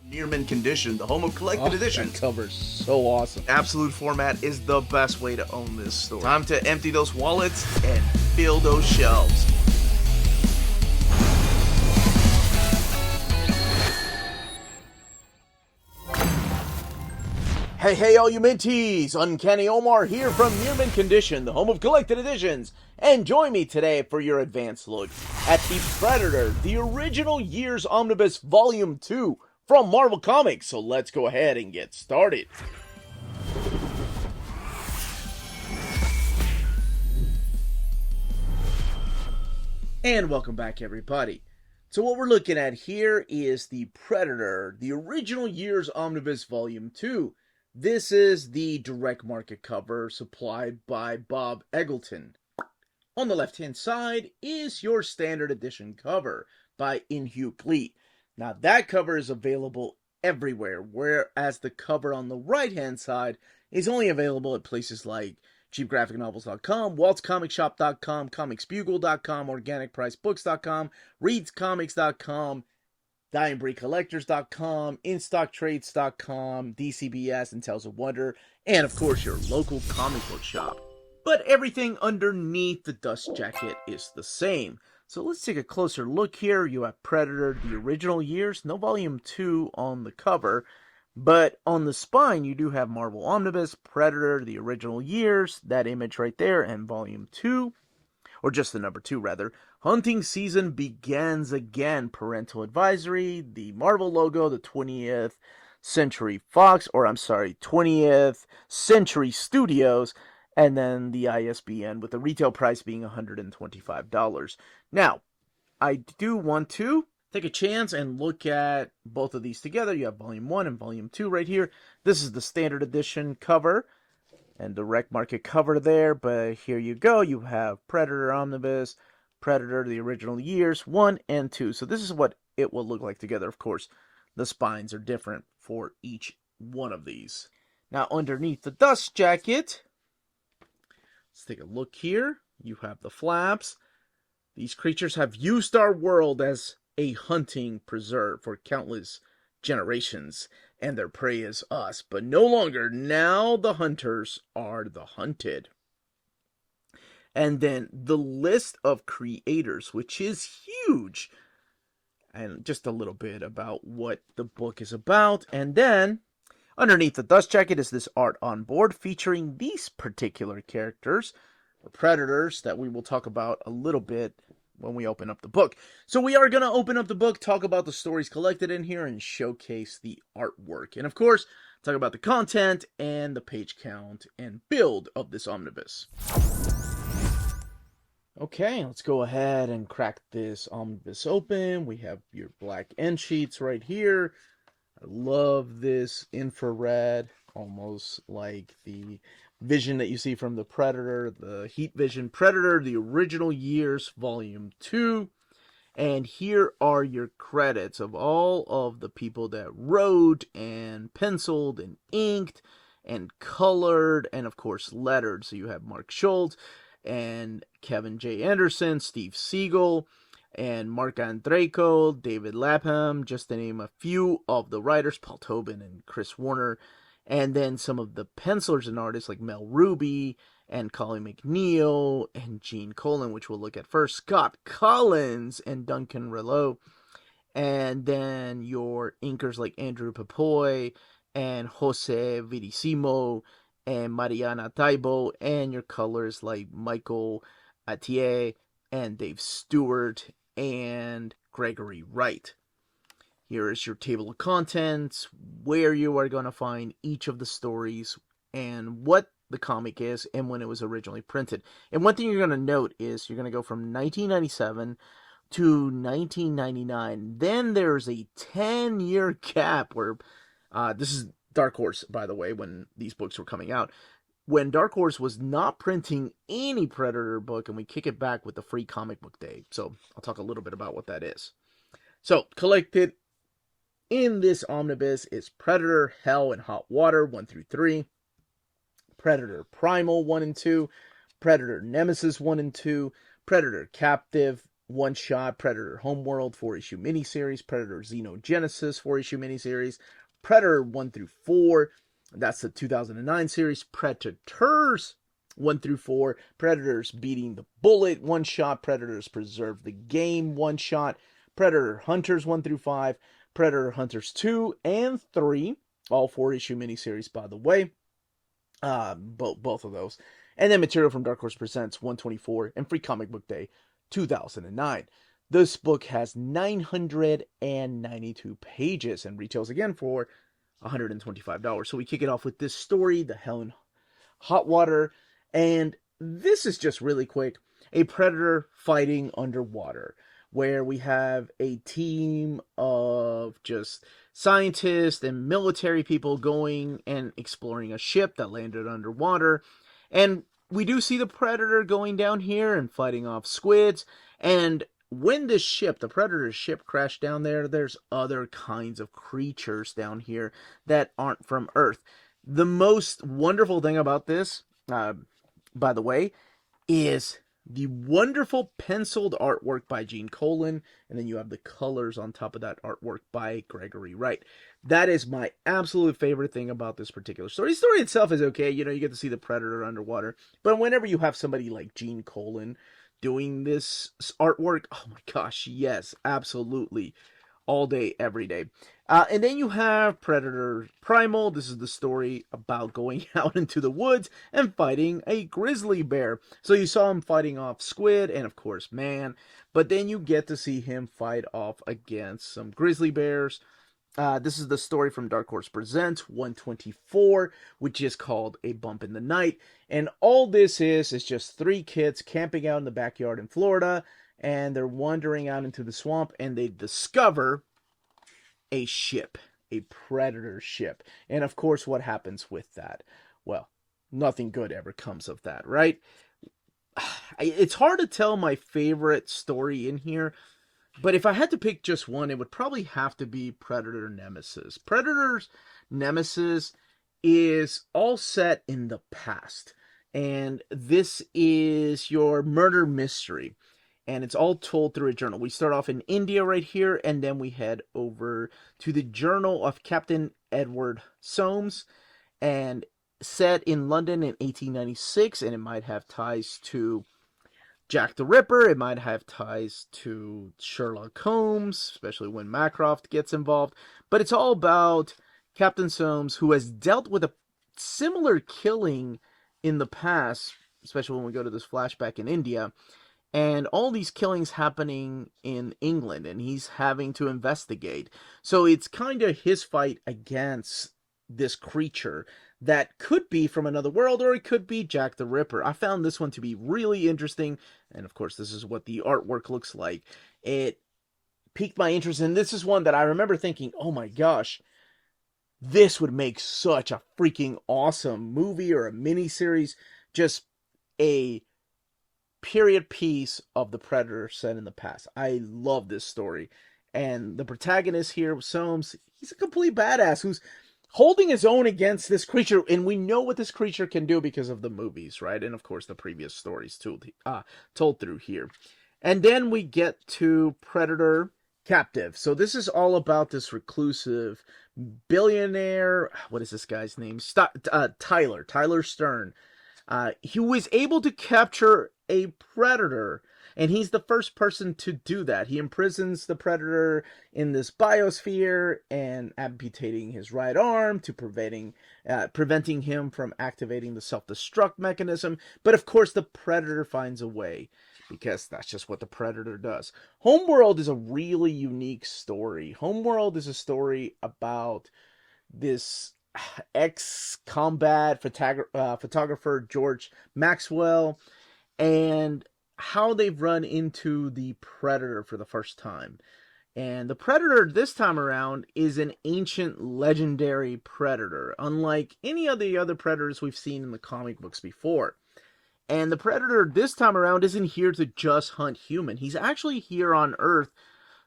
Near mint condition, the home of collected editions. That cover's so awesome. Absolute format is the best way to own this store. Time to empty those wallets and fill those shelves. Hey, all you minties! Uncanny Omar here from Near Mint Condition, the home of collected editions. And join me today for your advanced look at the Predator, the original Years Omnibus Volume 2 from Marvel Comics. So let's go ahead and get started. And welcome back, everybody. So what we're looking at here is the Predator, the original Years Omnibus Volume 2. This is the direct market cover supplied by Bob Eggleton. On the left-hand side is your standard edition cover by Inhue Cleat. Now that cover is available everywhere, whereas the cover on the right-hand side is only available at places like cheapgraphicnovels.com, waltzcomicshop.com, comicsbugle.com, organicpricebooks.com, readscomics.com, DiamondBreedCollectors.com, InStockTrades.com, DCBS, and Tales of Wonder, and of course your local comic book shop. But everything underneath the dust jacket is the same. So let's take a closer look here. You have Predator, the original Years, no Volume 2 on the cover, but on the spine you do have Marvel Omnibus, Predator, the original Years, that image right there, and Volume 2. Or just the number 2, rather. Hunting season begins again. Parental advisory, the Marvel logo, the 20th Century 20th Century Studios, and then the ISBN with the retail price being $125. Now, I do want to take a chance and look at both of these together. You have Volume 1 and Volume 2 right here. This is the standard edition cover and direct market cover there, but here you go. You have Predator Omnibus, Predator, the original Years, 1 and 2. So this is what it will look like together. Of course, the spines are different for each one of these. Now, underneath the dust jacket, let's take a look here. You have the flaps. These creatures have used our world as a hunting preserve for countless generations, and their prey is us, but no longer. Now the hunters are the hunted. And then the list of creators, which is huge, and just a little bit about what the book is about. And then underneath the dust jacket is this art on board featuring these particular characters, the Predators, that we will talk about a little bit when we open up the book. So we are going to open up the book, talk about the stories collected in here, and showcase the artwork. And of course, talk about the content and the page count and build of this omnibus. Okay, let's go ahead and crack this omnibus open. We have your black end sheets right here. I love this infrared, almost like the vision that you see from the Predator, the Heat Vision Predator, the original Years, Volume 2. And here are your credits of all of the people that wrote and penciled and inked and colored and, of course, lettered. So you have Mark Schultz and Kevin J. Anderson, Steve Siegel, and Mark Andreyko, David Lapham, just to name a few of the writers, Paul Tobin and Chris Warner. And then some of the pencilers and artists like Mel Ruby and Colin McNeil and Gene Colan, which we'll look at first, Scott Collins and Duncan Rouleau. And then your inkers like Andrew Papoy and Jose Vidisimo and Mariana Taibo, and your colors like Michael Atier and Dave Stewart and Gregory Wright. Here is your table of contents, where you are going to find each of the stories and what the comic is and when it was originally printed. And one thing you're going to note is you're going to go from 1997 to 1999. Then there's a 10-year gap where, this is Dark Horse, by the way, when these books were coming out, when Dark Horse was not printing any Predator book, and we kick it back with the Free Comic Book Day. So I'll talk a little bit about what that is. So, collected in this omnibus is Predator, Hell, and Hot Water 1 through 3, Predator Primal 1 and 2, Predator Nemesis 1 and 2, Predator Captive one-shot, Predator Homeworld 4-issue miniseries, Predator Xenogenesis 4-issue miniseries, Predator 1 through 4, that's the 2009 series, Predators 1 through 4, Predators Beating the Bullet one-shot, Predators Preserve the Game one-shot, Predator Hunters 1 through 5, Predator Hunters 2 and 3, all 4-issue miniseries, by the way, both of those. And then material from Dark Horse Presents 124 and Free Comic Book Day 2009. This book has 992 pages and retails again for $125. So we kick it off with this story, The Hell in Hot Water, and this is just really quick. A predator fighting underwater, where we have a team of just scientists and military people going and exploring a ship that landed underwater. And we do see the predator going down here and fighting off squids. And when this ship, the predator ship, crashed down there, there's other kinds of creatures down here that aren't from Earth. The most wonderful thing about this, by the way, is the wonderful penciled artwork by Gene Colan, and then you have the colors on top of that artwork by Gregory Wright. That is my absolute favorite thing about this particular story. The story itself is okay, you get to see the predator underwater, but whenever you have somebody like Gene Colan doing this artwork, oh my gosh, yes, absolutely. All day, every day. And then you have Predator Primal. This is the story about going out into the woods and fighting a grizzly bear. So you saw him fighting off squid and, of course, man. But then you get to see him fight off against some grizzly bears. This is the story from Dark Horse Presents 124, which is called A Bump in the Night. And all this is just 3 kids camping out in the backyard in Florida, and they're wandering out into the swamp, and they discover a ship, a predator ship. And of course, what happens with that? Well, nothing good ever comes of that, right? It's hard to tell my favorite story in here, but if I had to pick just one, it would probably have to be Predator Nemesis. Predator's Nemesis is all set in the past, and this is your murder mystery. And it's all told through a journal. We start off in India right here, and then we head over to the journal of Captain Edward Soames, and set in London in 1896, and it might have ties to Jack the Ripper, it might have ties to Sherlock Holmes, especially when Macroft gets involved, but it's all about Captain Soames, who has dealt with a similar killing in the past, especially when we go to this flashback in India, and all these killings happening in England, and he's having to investigate. So it's kind of his fight against this creature that could be from another world, or it could be Jack the Ripper. I found this one to be really interesting, and of course this is what the artwork looks like. It piqued my interest, and this is one that I remember thinking, oh my gosh, this would make such a freaking awesome movie or a miniseries, just a period piece of the Predator set in the past. I love this story. And the protagonist here, Soames, he's a complete badass who's holding his own against this creature, and we know what this creature can do because of the movies, right? And of course the previous stories told through here. And then we get to Predator Captive. So this is all about this reclusive billionaire, what is this guy's name? Tyler Stern. He was able to capture a predator, and he's the first person to do that. He imprisons the predator in this biosphere and amputating his right arm to preventing him from activating the self-destruct mechanism. But of course the predator finds a way, because that's just what the predator does. Homeworld is a really unique story. Homeworld is a story about this ex-combat photographer George Maxwell, and how they've run into the Predator for the first time. And the Predator this time around is an ancient legendary predator, unlike any of the other predators we've seen in the comic books before. And the Predator this time around isn't here to just hunt human. He's actually here on Earth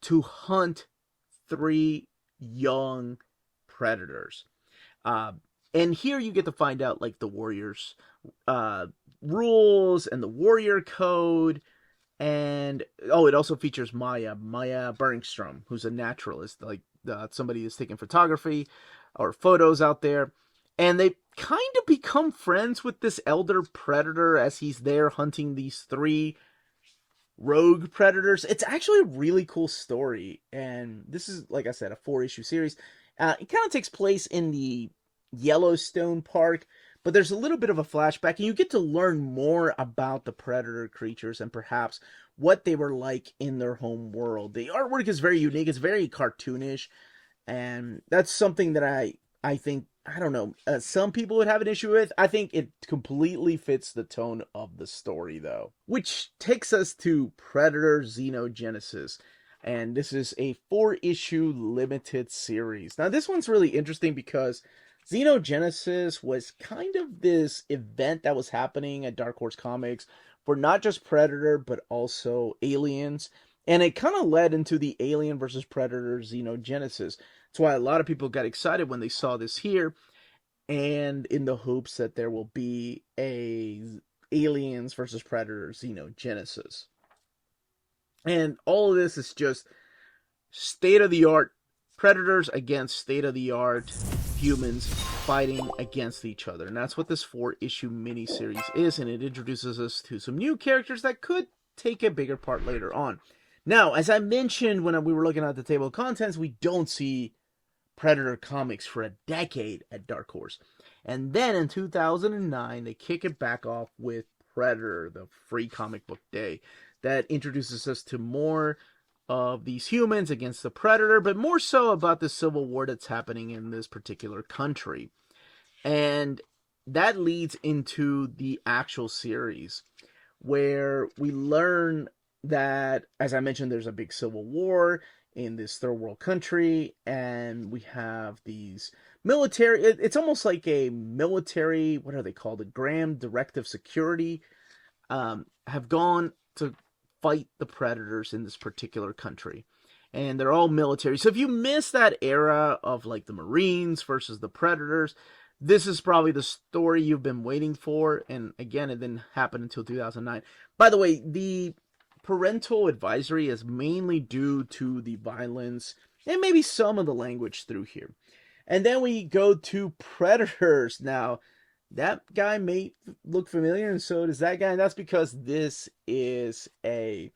to hunt 3 young predators. And here you get to find out, like, the Warriors' rules and the warrior code, And oh, it also features Maya Bergstrom, who's a naturalist, like somebody who's taking photography or photos out there. And they kind of become friends with this elder predator as he's there hunting these three rogue predators. It's actually a really cool story, and this is, like I said, a 4-issue series. It kind of takes place in the Yellowstone Park, but there's a little bit of a flashback, and you get to learn more about the predator creatures and perhaps what they were like in their home world. The artwork is very unique. It's very cartoonish, and that's something that I think, I don't know, some people would have an issue with. I think it completely fits the tone of the story, though. Which takes us to Predator Xenogenesis. And this is a 4-issue limited series. Now, this one's really interesting because Xenogenesis was kind of this event that was happening at Dark Horse Comics for not just Predator, but also Aliens. And it kind of led into the Alien versus Predator Xenogenesis. That's why a lot of people got excited when they saw this here, and in the hopes that there will be a Aliens versus Predator Xenogenesis. And all of this is just state-of-the-art predators against state-of-the-art humans fighting against each other. And that's what this 4-issue miniseries is, and it introduces us to some new characters that could take a bigger part later on. Now, as I mentioned when we were looking at the table of contents, we don't see Predator comics for a decade at Dark Horse. And then in 2009, they kick it back off with Predator, the free comic book day, that introduces us to more of these humans against the Predator, but more so about the civil war that's happening in this particular country. And that leads into the actual series, where we learn that, as I mentioned, there's a big civil war in this third world country, and we have these military, it's almost like a military, what are they called, the Grand Directive Security, have gone to fight the predators in this particular country. And they're all military. So if you miss that era of like the Marines versus the Predators, this is probably the story you've been waiting for. And again, it didn't happen until 2009. By the way, the parental advisory is mainly due to the violence and maybe some of the language through here. And then we go to Predators. Now, that guy may look familiar, and so does that guy. And that's because this is a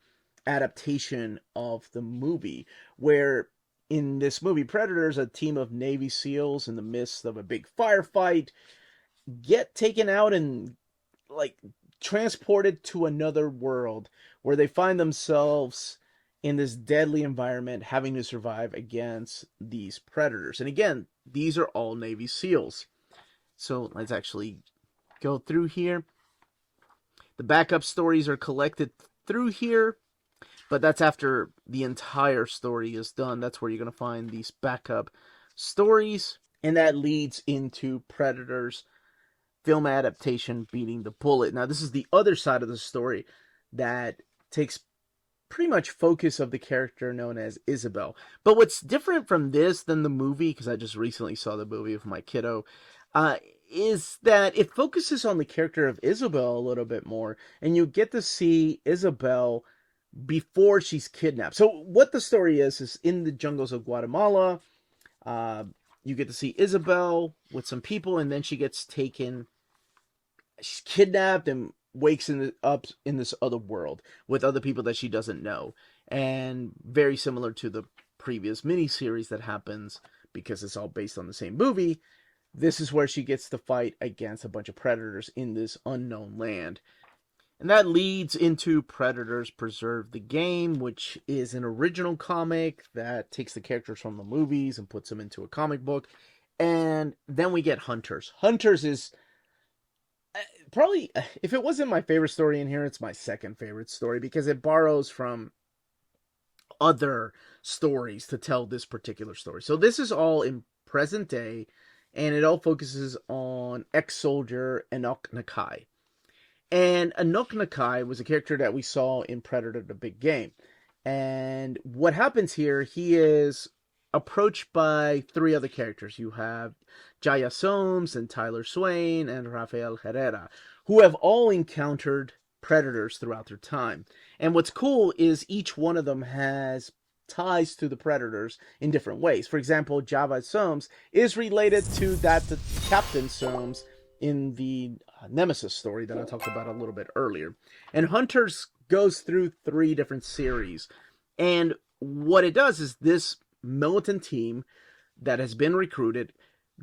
adaptation of the movie, where in this movie, Predators, a team of Navy SEALs in the midst of a big firefight, get taken out and like transported to another world where they find themselves in this deadly environment having to survive against these predators. And again, these are all Navy SEALs. So let's actually go through here. The backup stories are collected through here, but that's after the entire story is done. That's where you're going to find these backup stories. And that leads into Predators film adaptation, Beating the Bullet. Now, this is the other side of the story that takes pretty much focus of the character known as Isabel. But what's different from this than the movie, because I just recently saw the movie with my kiddo, is that it focuses on the character of Isabel a little bit more, and you get to see Isabel before she's kidnapped. So what the story is in the jungles of Guatemala, you get to see Isabel with some people, and then she gets taken, she's kidnapped and wakes up in this other world with other people that she doesn't know. And very similar to the previous miniseries that happens, because it's all based on the same movie, this is where she gets to fight against a bunch of predators in this unknown land. And that leads into Predators Preserve the Game, which is an original comic that takes the characters from the movies and puts them into a comic book. And then we get Hunters. Hunters is probably, if it wasn't my favorite story in here, it's my second favorite story, because it borrows from other stories to tell this particular story. So this is all in present day, and it all focuses on ex-soldier Enoch Nakai. And Enoch Nakai was a character that we saw in Predator: The Big Game. And what happens here, he is approached by three other characters. You have Jaya Soames and Tyler Swain and Rafael Herrera, who have all encountered predators throughout their time. And what's cool is each one of them has ties to the predators in different ways. For example, Java Soames is related to the Captain Soames in the Nemesis story that I talked about a little bit earlier. And Hunters goes through 3 different series. And what it does is this militant team that has been recruited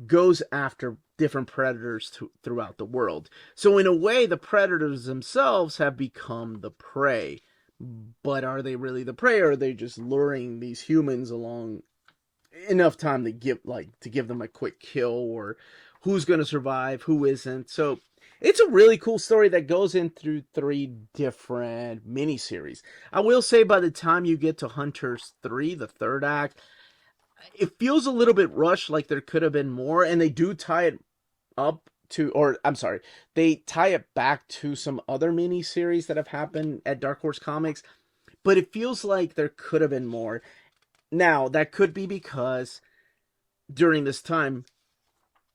goes after different predators throughout the world. So in a way, the predators themselves have become the prey. But are they really the prey, or are they just luring these humans along enough time to give them a quick kill, or who's going to survive, who isn't? So it's a really cool story that goes in through 3 different miniseries. I will say by the time you get to Hunters 3, the 3rd act, it feels a little bit rushed, like there could have been more, and they do tie it up to, or I'm sorry, they tie it back to some other miniseries that have happened at Dark Horse Comics, but it feels like there could have been more. Now, that could be because during this time,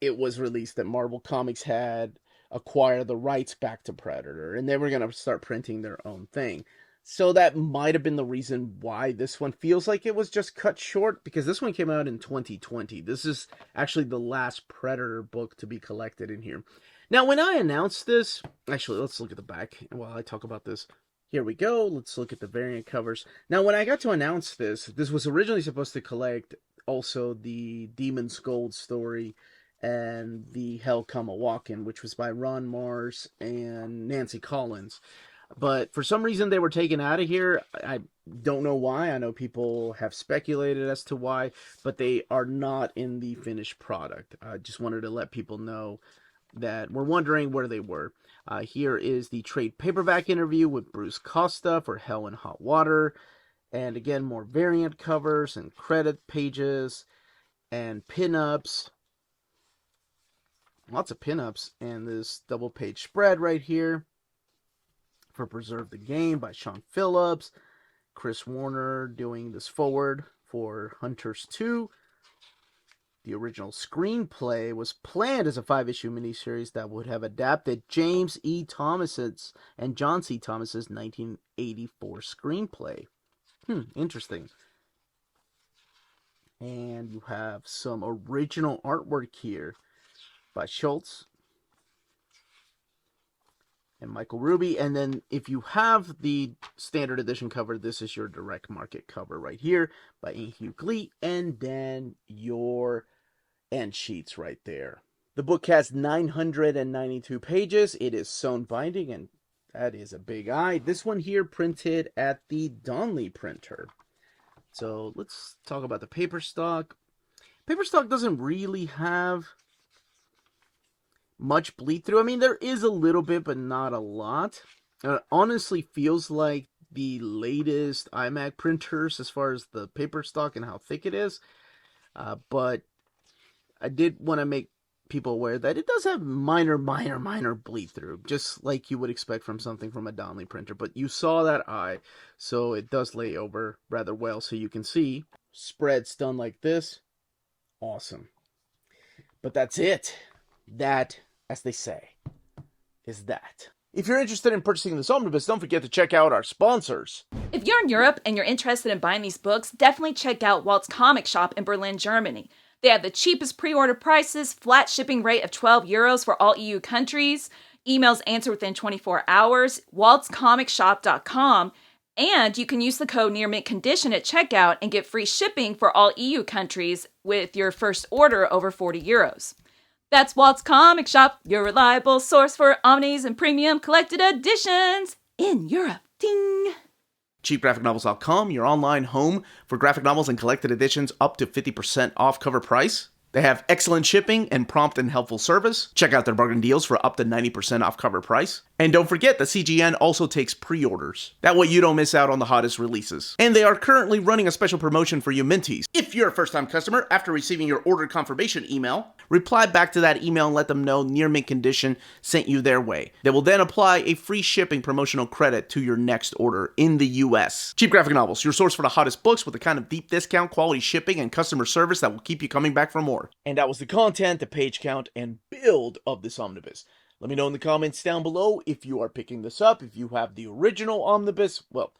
it was released that Marvel Comics had acquired the rights back to Predator, and they were going to start printing their own thing. So that might have been the reason why this one feels like it was just cut short, because this one came out in 2020. This is actually the last Predator book to be collected in here. Now, when I announced this, actually, let's look at the back while I talk about this. Here we go. Let's look at the variant covers. Now, when I got to announce this was originally supposed to collect also the Demon's Gold story and the Hell Come a Walkin', which was by Ron Mars and Nancy Collins. But for some reason, they were taken out of here. I don't know why. I know people have speculated as to why, but they are not in the finished product. I just wanted to let people know that we're wondering where they were. Here is the trade paperback interview with Bruce Costa for Hell and Hot Water. And again, more variant covers and credit pages and pinups. Lots of pinups. And this double-page spread right here for Preserve the Game by Sean Phillips. Chris Warner doing this forward for Hunters 2. The original screenplay was planned as a 5-issue miniseries that would have adapted James E. Thomas's and John C. Thomas's 1984 screenplay. Interesting. And you have some original artwork here by Schultz and Michael Ruby. And then if you have the standard edition cover, this is your direct market cover right here by Hugh Glee, and then your end sheets right there. The book has 992 pages. It is sewn binding, and that is a big eye. This one here printed at the Donnelly printer. So let's talk about the paper stock. Paper stock doesn't really have much bleed through. I mean, there is a little bit, but not a lot. It honestly feels like the latest iMac printers as far as the paper stock and how thick it is. But I did want to make people aware that it does have minor bleed through, just like you would expect from something from a Donnelly printer. But you saw that eye, so it does lay over rather well. So you can see spreads done like this. Awesome. But that's it. That, as they say, is that. If you're interested in purchasing this omnibus, don't forget to check out our sponsors. If you're in Europe and you're interested in buying these books, definitely check out Walt's Comic Shop in Berlin, Germany. They have the cheapest pre-order prices, flat shipping rate of €12 for all EU countries, emails answered within 24 hours, waltscomicshop.com, and you can use the code nearmintcondition at checkout and get free shipping for all EU countries with your first order over €40. That's Walt's Comic Shop, your reliable source for omnis and premium collected editions in Europe. Ding! CheapGraphicNovels.com, your online home for graphic novels and collected editions up to 50% off cover price. They have excellent shipping and prompt and helpful service. Check out their bargain deals for up to 90% off cover price. And don't forget that CGN also takes pre-orders. That way you don't miss out on the hottest releases. And they are currently running a special promotion for you Minties. If you're a first-time customer, after receiving your order confirmation email, reply back to that email and let them know Near Mint Condition sent you their way. They will then apply a free shipping promotional credit to your next order in the US. Cheap Graphic Novels, your source for the hottest books with the kind of deep discount, quality shipping, and customer service that will keep you coming back for more. And that was the content, the page count, and build of this omnibus. Let me know in the comments down below if you are picking this up, if you have the original Omnibus, well,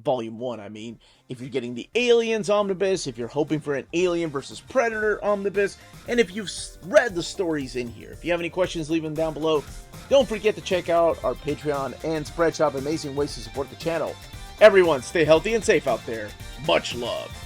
Volume 1, I mean, if you're getting the Aliens Omnibus, if you're hoping for an Alien vs. Predator Omnibus, and if you've read the stories in here. If you have any questions, leave them down below. Don't forget to check out our Patreon and Spreadshop, amazing ways to support the channel. Everyone, stay healthy and safe out there. Much love.